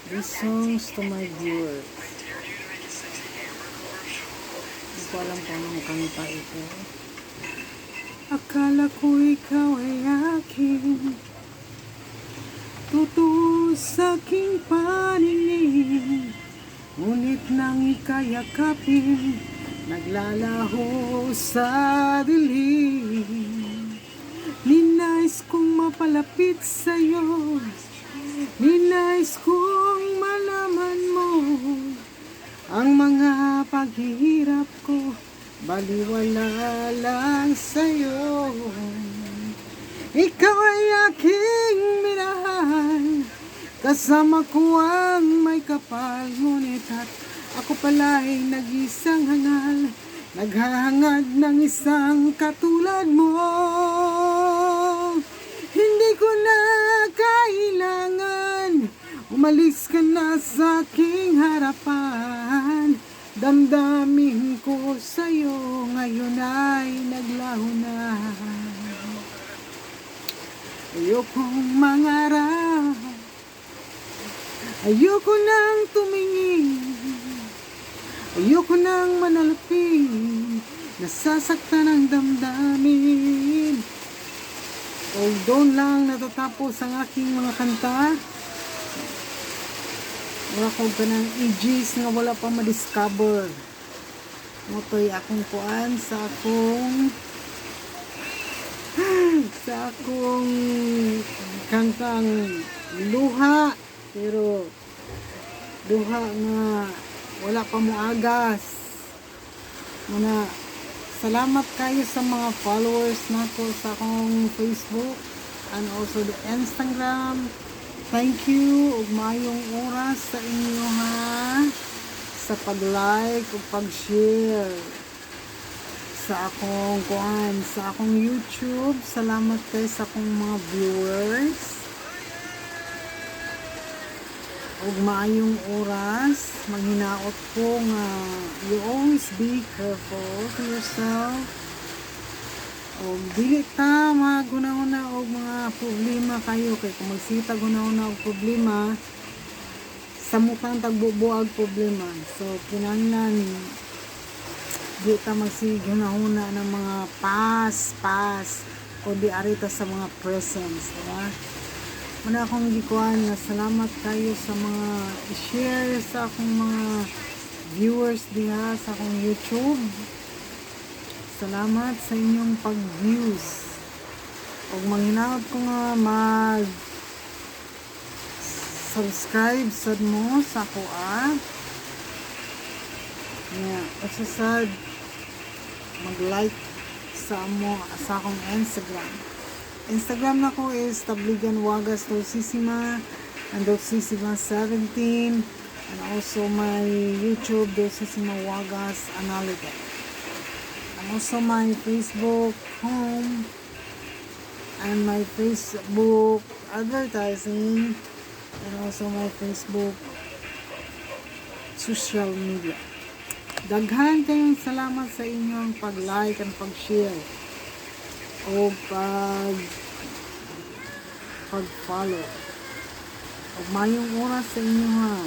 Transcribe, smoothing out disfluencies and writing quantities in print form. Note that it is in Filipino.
These songs to my viewers. Hindi ko alam kung anong kanta ito. Akala ko ikaw ay akin, totoo sa aking paningin, ngunit nang ikayakapin, naglalaho sa dilim. Ninais kong mapalapit sa'yo, ninais kong malaman mo ang mga paghihirap ko, baliwala lang sa'yo. Ikaw ay aking minahal, kasama ko ang may kapal, ngunit at ako pala'y nag-isang hangal, naghahangad ng isang katulad mo. Hindi ko na kailangan, umalis ka na sa aking harapan. Damdamin ko sa'yo ngayon ay naglaho na. Ayokong mangarap, ayoko nang tumingin, ayoko nang manalapin, nasasaktan ang damdamin. Doon lang natatapos ang aking mga kanta. Wala ko ganang EGs nga wala pa ma-discover. Motoy akong kuan sa akong kantang luha, pero duha nga wala pa mo agas. Muna, salamat kayo sa mga followers nato sa akong Facebook and also the Instagram. Thank you ug maayong oras sa inyo ha, sa pag-like ug pag-share sa akong kuan, sa akong YouTube. Salamat kayo sa akong mga viewers. Ug maayong oras, maghinaot ko nga you always be careful to yourself. O dili ta magunahuna og mga problema kayo, kay kung magsita gunahuna og problema sa mukhang tagbubuag problema. So kinahanglan di ta magsigunahuna ng mga past kundi arita sa mga presents, diba? Muna akong gikuan na salamat kayo sa mga i-share sa akong mga viewers diha sa akong YouTube. Salamat sa inyong pag-views. Huwag manghinaot ko nga mag-subscribe sad mo sa ako Magsasad mag-like sa akong Instagram na ko is Tabligan Wagas Dulcissima and Dulcissima 17, and also my YouTube Dulcissima Wagas Analytic. Also my Facebook home and my Facebook advertising, and also my Facebook social media. Daghan kayong salamat sa inyong pag-like and pag-share o pag-follow. Ug mayong oras sa inyo ha.